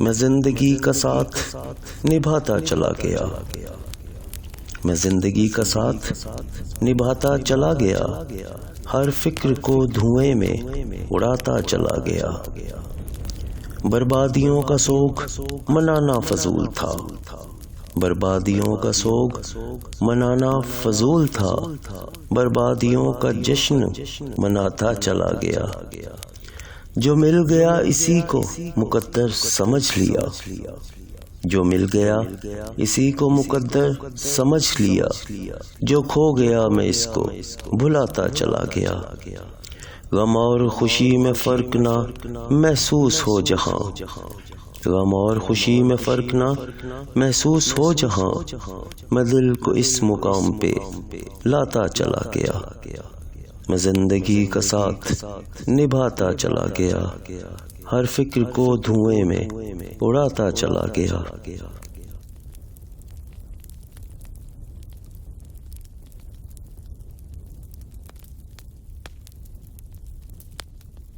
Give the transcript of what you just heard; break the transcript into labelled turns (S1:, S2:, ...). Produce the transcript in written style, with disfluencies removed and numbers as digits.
S1: میں زندگی کا ساتھ نبھاتا چلا گیا، میں زندگی کا ساتھ نبھاتا چلا گیا، ہر فکر کو دھوئیں میں اڑاتا چلا گیا۔ بربادیوں کا سوگ منانا فضول تھا، بربادیوں کا سوگ منانا فضول تھا، بربادیوں کا جشن مناتا چلا گیا۔ جو مل گیا اسی کو مقدر سمجھ لیا، جو مل گیا اسی کو مقدر سمجھ لیا، جو کھو گیا میں اس کو بھلاتا چلا گیا۔ غم اور خوشی میں فرق نہ محسوس ہو جہاں، غم اور خوشی میں فرق نہ محسوس ہو جہاں، میں دل کو اس مقام پہ لاتا چلا گیا۔ میں زندگی کا ساتھ نبھاتا چلا گیا، ہر فکر کو دھوئیں میں اڑاتا چلا گیا۔